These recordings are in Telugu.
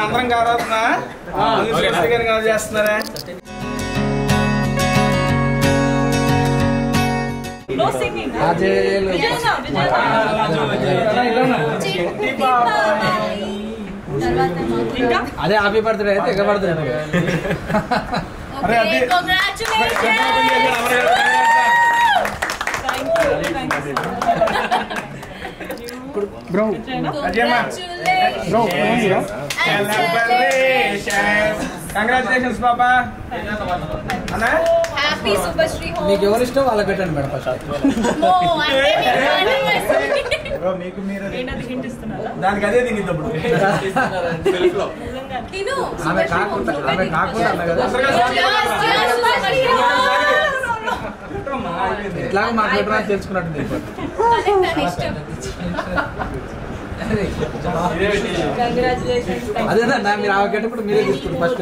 అందరం కావాలన్నా చేస్తున్నారా? No singing. అదే హ్యాపీ బర్త్డే అయితే ఎక్కడ పడుతుంది? బ్రో కంగ్రాచులేషన్స్ పాపా. Happy Subhashree home. మీకు ఎవరు ఇష్టం వాళ్ళకి పెట్టండి మేడం ఫస్ట్. మీకు మీరు హింట్ ఇస్తున్నారా? దానికి అదే తినేటప్పుడు తిను. ఆమె కాకుండా అన్న కదా ఇట్లా మాకు పెట్టడానికి తెలుసుకున్నట్టు అదేనా మీరు ఆమె కట్టప్పుడు మీరే తీసుకుంటారు ఫస్ట్.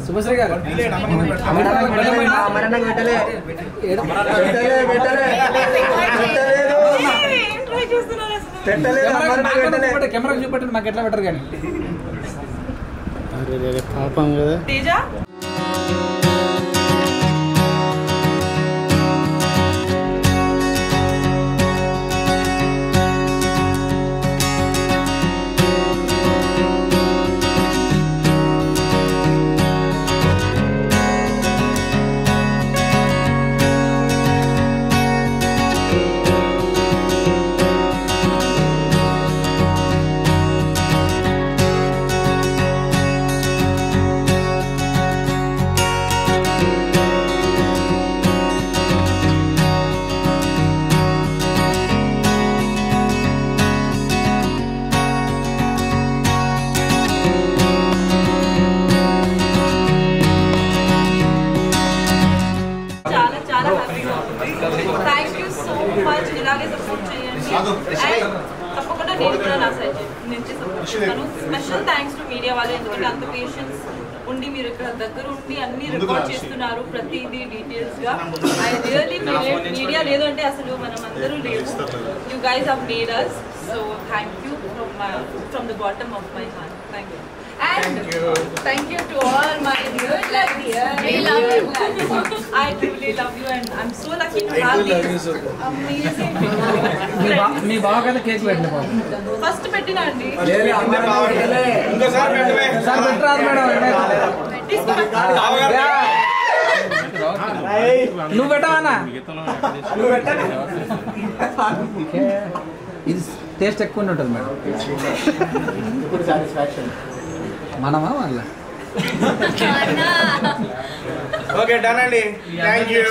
శుభశ్రీ గారు కెమెరా చూపెట్టండి మాకు ఎట్లా పెట్టరు కానీ పాపం కదా. Thank you so much. ఇలాగే సపోర్ట్ చేయండి. తప్పకుండా నేను కూడా నా సైడ్ నుంచి సపోర్ట్ చేస్తాను. స్పెషల్ థ్యాంక్స్ టు మీడియా వాళ్ళు, ఎందుకంటే అంత పేషెన్స్ ఉండి మీరు ఇక్కడ దగ్గర ఉండి అన్ని రికార్డ్ చేస్తున్నారు ప్రతిదీ డీటెయిల్స్ గా. ఐ రియల్లీ మీడియా లేదు అంటే అసలు మనం అందరూ లేవు. You guys have made us. So thank you from the bottom of my heart. Thank you. And thank you to all my dear love here. We love you. I truly love you and I'm so lucky to have these amazing friends. మీ బావ కదా కేక్ పెట్టండి బాబు. ఫస్ట్ పెట్టినా అండి. ఇంకోసారి పెట్టరాదు మేడం. నువ్వు పెట్టవన్నా? ఇది టేస్ట్ ఎక్కువ ఉంటుంది మేడం. ఇప్పుడు సాటిస్ఫాక్షన్ మనమా వాళ్ళ. ఓకే డన్ అండి. Thank you.